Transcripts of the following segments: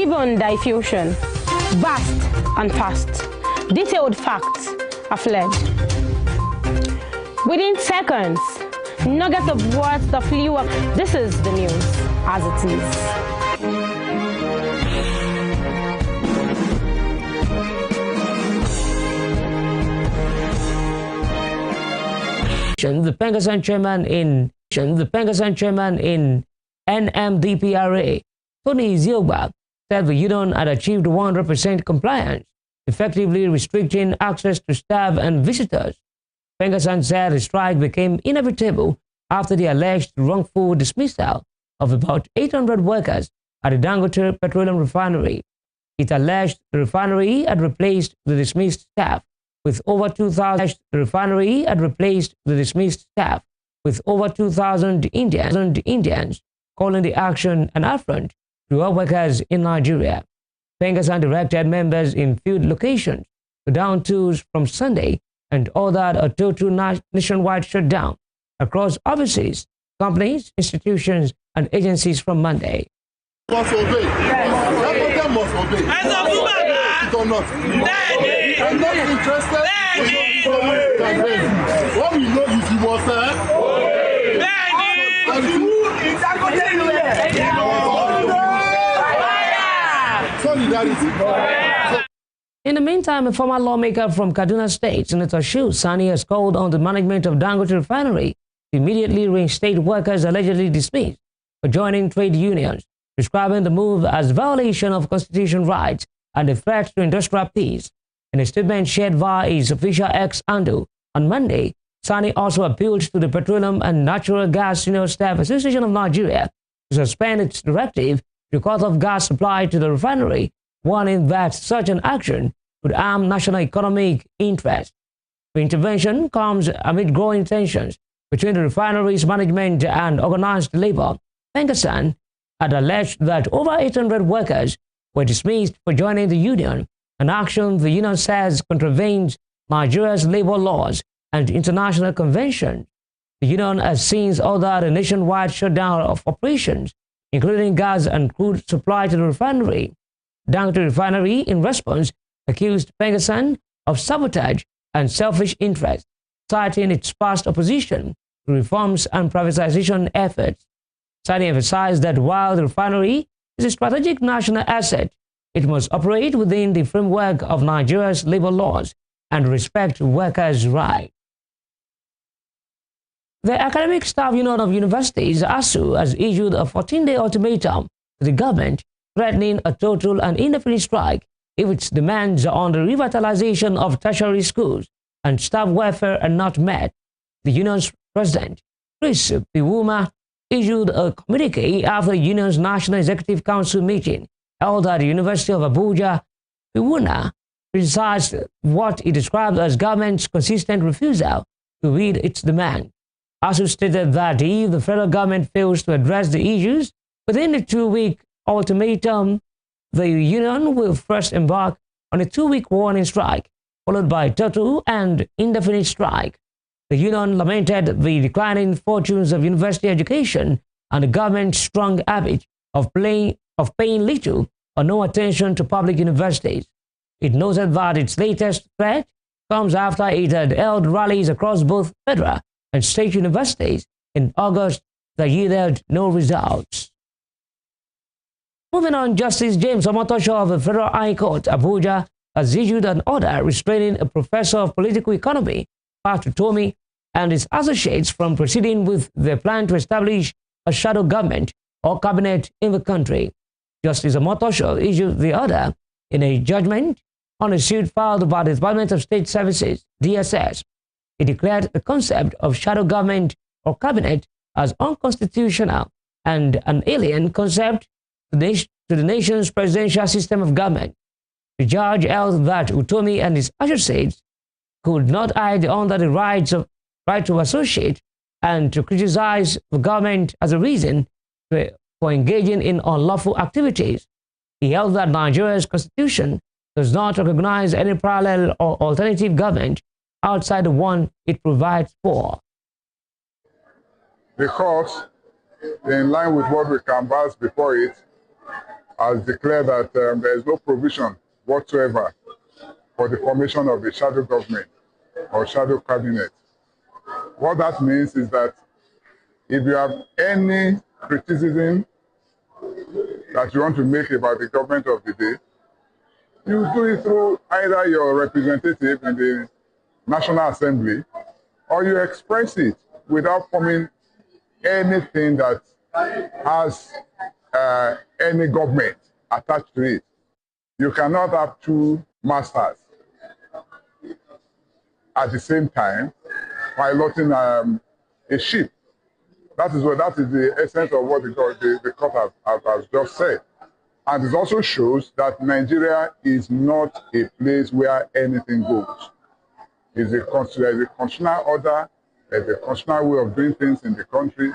Even diffusion, vast and fast. Detailed facts are fled. Within seconds, nuggets of words that flew up. This is the news as it is. The Pengassan chairman in Nmdpra, Tony Zioba, said the union had achieved 100% compliance, effectively restricting access to staff and visitors. Pengassan said the strike became inevitable after the alleged wrongful dismissal of about 800 workers at the Dangote Petroleum Refinery. It alleged the refinery had replaced the dismissed staff with over 2,000. The refinery had replaced the dismissed staff with over 2,000 Indians, calling the action an affront to all workers in Nigeria. Pengassan directed members in field locations to down tools from Sunday and ordered a total nationwide shutdown across offices, companies, institutions, and agencies from Monday. Must obey. Yes. Must obey. Or not. I'm not interested. What we know is you must solidarity. In the meantime, a former lawmaker from Kaduna State, Senator Shehu Sani, has called on the management of Dangote Refinery to immediately reinstate workers allegedly dismissed for joining trade unions, describing the move as violation of constitutional rights and a threat to industrial peace. In a statement shared via his official X handle on Monday, Sani also appealed to the Petroleum and Natural Gas Senior Staff Association of Nigeria to suspend its directive to cut off gas supply to the refinery, warning that such an action would harm national economic interests. The intervention comes amid growing tensions between the refinery's management and organized labor. Pengassan had alleged that over 800 workers were dismissed for joining the union, an action the union says contravenes Nigeria's labor laws and international conventions. The union has since ordered a nationwide shutdown of operations, including gas and crude supply to the refinery. Dangote Refinery, in response, accused Pengassan of sabotage and selfish interest, citing its past opposition to reforms and privatization efforts. Sani emphasized that while the refinery is a strategic national asset, it must operate within the framework of Nigeria's labor laws and respect workers' rights. The Academic Staff Union of Universities, ASU, has issued a 14-day ultimatum to the government, threatening a total and indefinite strike if its demands on the revitalization of tertiary schools and staff welfare are not met. The union's president, Chris Piwuma, issued a communique after the union's National Executive Council meeting held at the University of Abuja. Piwuma criticized what he described as government's consistent refusal to meet its demand. ASU stated that if the federal government fails to address the issues within the 2-week ultimatum, the union will first embark on a 2-week warning strike, followed by a total and indefinite strike. The union lamented the declining fortunes of university education and the government's strong habit of paying little or no attention to public universities. It noted that its latest threat comes after it had held rallies across both federal and state universities in August that yielded no results. Moving on, Justice James Omotosho of the Federal High Court, Abuja, has issued an order restraining a professor of political economy, Pat Utomi, and his associates from proceeding with their plan to establish a shadow government or cabinet in the country. Justice Omotosho issued the order in a judgment on a suit filed by the Department of State Services, DSS. He declared the concept of shadow government or cabinet as unconstitutional and an alien concept to the nation's presidential system of government. The judge held that Utomi and his associates could not hide under the right to associate and to criticize the government as a reason for engaging in unlawful activities. He held that Nigeria's constitution does not recognize any parallel or alternative government outside the one it provides for. Because, in line with what we canvassed before it, has declared that there is no provision whatsoever for the formation of a shadow government or shadow cabinet. What that means is that if you have any criticism that you want to make about the government of the day, you do it through either your representative in the National Assembly, or you express it without forming anything that has any government attached to it. You cannot have two masters at the same time piloting a ship. That is the essence of what the court has just said. And it also shows that Nigeria is not a place where anything goes. There's a constitutional order, there's a constitutional way of doing things in the country,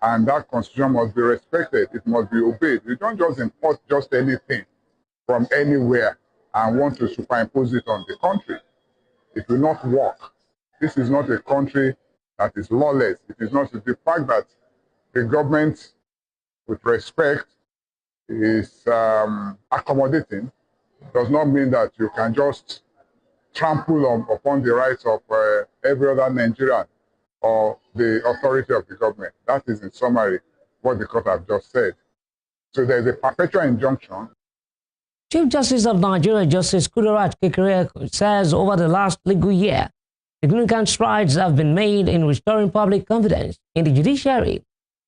and that constitution must be respected, it must be obeyed. You don't just import just anything from anywhere and want to superimpose it on the country. It will not work. This is not a country that is lawless. It is not the fact that the government, with respect, is accommodating, does not mean that you can just trample upon the rights of every other Nigerian or the authority of the government. That is, in summary, what the court has just said. So there is a perpetual injunction. Chief Justice of Nigeria, Justice Kudirat Kekereekun, says over the last legal year, significant strides have been made in restoring public confidence in the judiciary,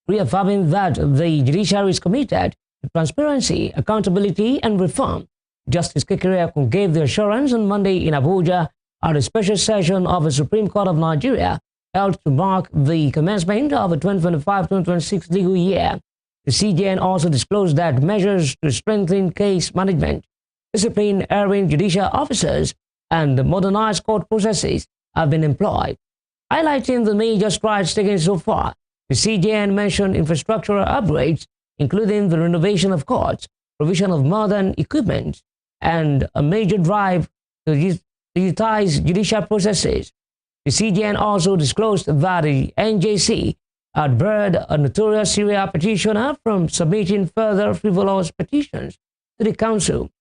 reaffirming that the judiciary is committed to transparency, accountability, and reform. Justice Kekereekun gave the assurance on Monday in Abuja at a special session of the Supreme Court of Nigeria held to mark the commencement of the 2025-2026 legal year. The CJN also disclosed that measures to strengthen case management, discipline erring judicial officers, and modernize court processes have been employed. Highlighting the major strides taken so far, the CJN mentioned infrastructural upgrades, including the renovation of courts, provision of modern equipment, and a major drive to digitize judicial processes. The CJN also disclosed that the NJC had barred a notorious serial petitioner from submitting further frivolous petitions to the council.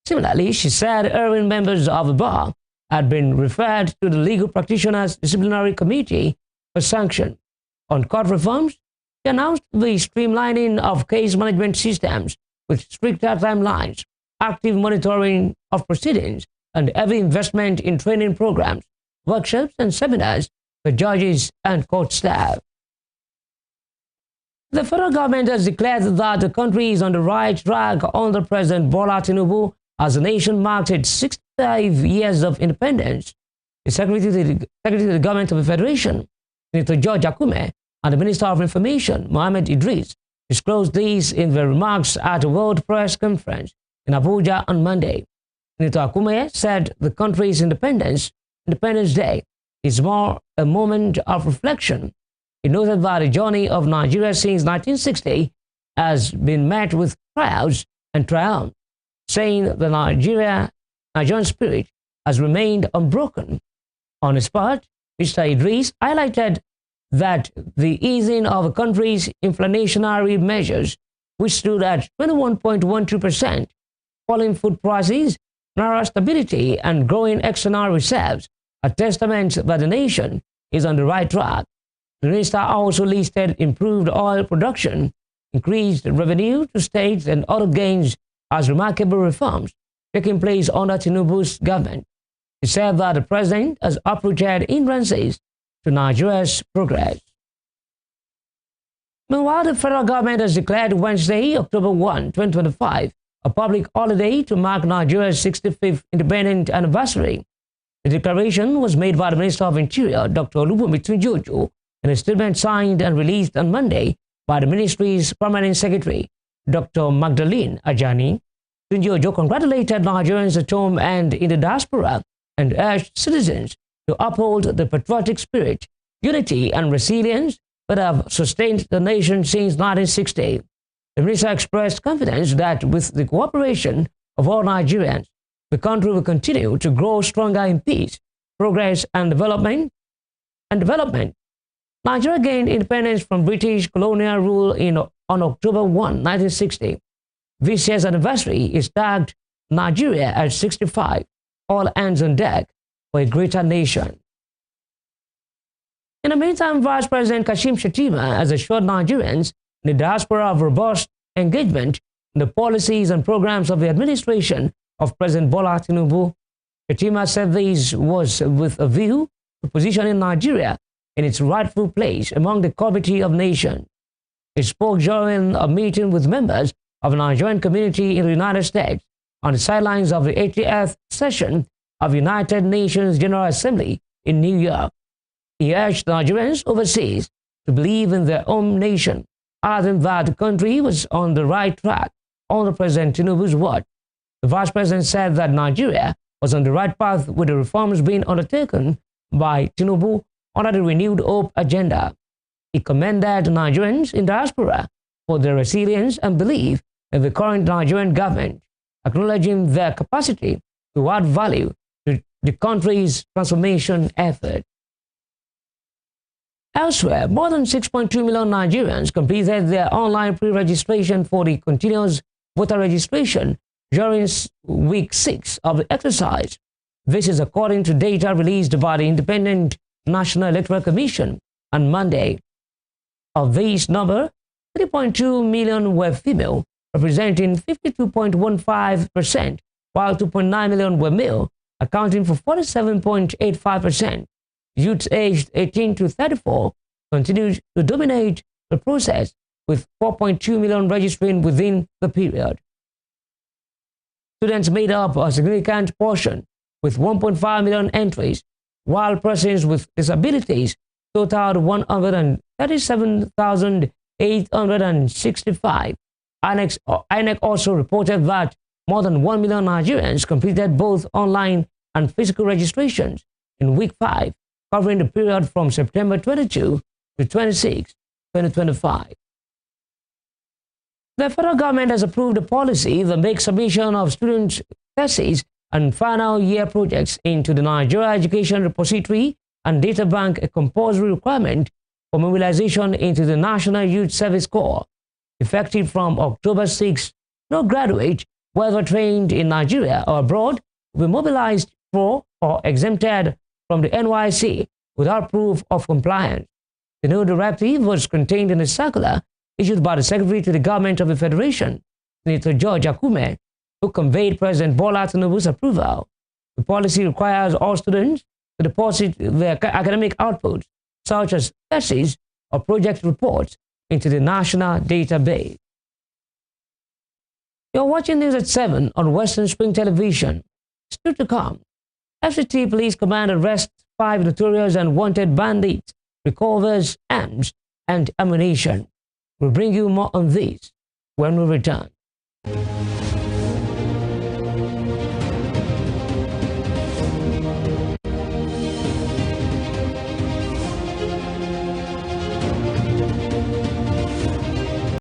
Similarly, she said erring members of the bar had been referred to the Legal Practitioners Disciplinary Committee for sanction. On court reforms, she announced the streamlining of case management systems with stricter timelines, active monitoring of proceedings, and heavy investment in training programs, workshops, and seminars for judges and court staff. The federal government has declared that the country is on the right track under President Bola Tinubu as the nation marks its 65 years of independence. The Secretary to the Government of the Federation, Senator George Akume, and the Minister of Information, Mohammed Idris, disclosed these in their remarks at a World Press Conference in Abuja on Monday. Senator Akume said the country's Independence Day is more a moment of reflection. He noted that the journey of Nigeria since 1960 has been met with trials and triumph, saying the Nigerian spirit has remained unbroken. On his part, Mr. Idris highlighted that the easing of the country's inflationary measures, which stood at 21.12%, falling food prices, naira stability, and growing external reserves, are testaments that the nation is on the right track. The minister also listed improved oil production, increased revenue to states, and other gains as remarkable reforms taking place under Tinubu's government. He said that the president has uprooted hindrances to Nigeria's progress. Meanwhile, the federal government has declared Wednesday, October 1, 2025, a public holiday to mark Nigeria's 65th independent anniversary. The declaration was made by the Minister of Interior, Dr. Olubunmi Tunji-Ojo, in a statement signed and released on Monday by the ministry's permanent secretary, Dr. Magdalene Ajani. Tunji-Ojo congratulated Nigerians at home and in the diaspora and urged citizens to uphold the patriotic spirit, unity, and resilience that have sustained the nation since 1960. The minister expressed confidence that with the cooperation of all Nigerians, the country will continue to grow stronger in peace, progress, and development. Nigeria gained independence from British colonial rule on October 1, 1960. This year's anniversary is tagged Nigeria at 65, all hands on deck for a greater nation. In the meantime, Vice President Kashim Shettima has assured Nigerians in the diaspora of robust engagement in the policies and programs of the administration of President Bola Tinubu. Shettima said this was with a view to positioning Nigeria in its rightful place among the community of nations. He spoke during a meeting with members of the Nigerian community in the United States on the sidelines of the 80th session of United Nations General Assembly in New York. He urged Nigerians overseas to believe in their own nation, adding that the country was on the right track under President Tinubu's watch. The Vice President said that Nigeria was on the right path with the reforms being undertaken by Tinubu under the Renewed Hope agenda. He commended Nigerians in diaspora for their resilience and belief in the current Nigerian government, acknowledging their capacity to add value to the country's transformation effort. Elsewhere, more than 6.2 million Nigerians completed their online pre-registration for the continuous voter registration during week 6 of the exercise. This is according to data released by the Independent National Electoral Commission on Monday. Of this number, 3.2 million were female, representing 52.15%, while 2.9 million were male, accounting for 47.85%. Youths aged 18 to 34 continued to dominate the process, with 4.2 million registering within the period. Students made up a significant portion, with 1.5 million entries, while persons with disabilities totaled 137,865. INEC also reported that more than 1 million Nigerians completed both online and physical registrations in week 5, covering the period from September 22 to 26, 2025. The federal government has approved a policy that makes submission of student theses and final year projects into the Nigeria Education Repository and Data Bank a compulsory requirement for mobilization into the National Youth Service Corps. Effective from October 6, no graduate, whether trained in Nigeria or abroad, will be mobilized for or exempted from the NYC without proof of compliance. The new directive was contained in a circular issued by the Secretary to the Government of the Federation, Senator George Akume, who conveyed President Bola Tinubu's approval. The policy requires all students to deposit their academic outputs, such as theses or project reports, into the national database. You're watching News at 7 on Western Spring Television. Still to come, FCT Police Command arrests 5 notorious and wanted bandits, recovers arms and ammunition. We'll bring you more on this when we return.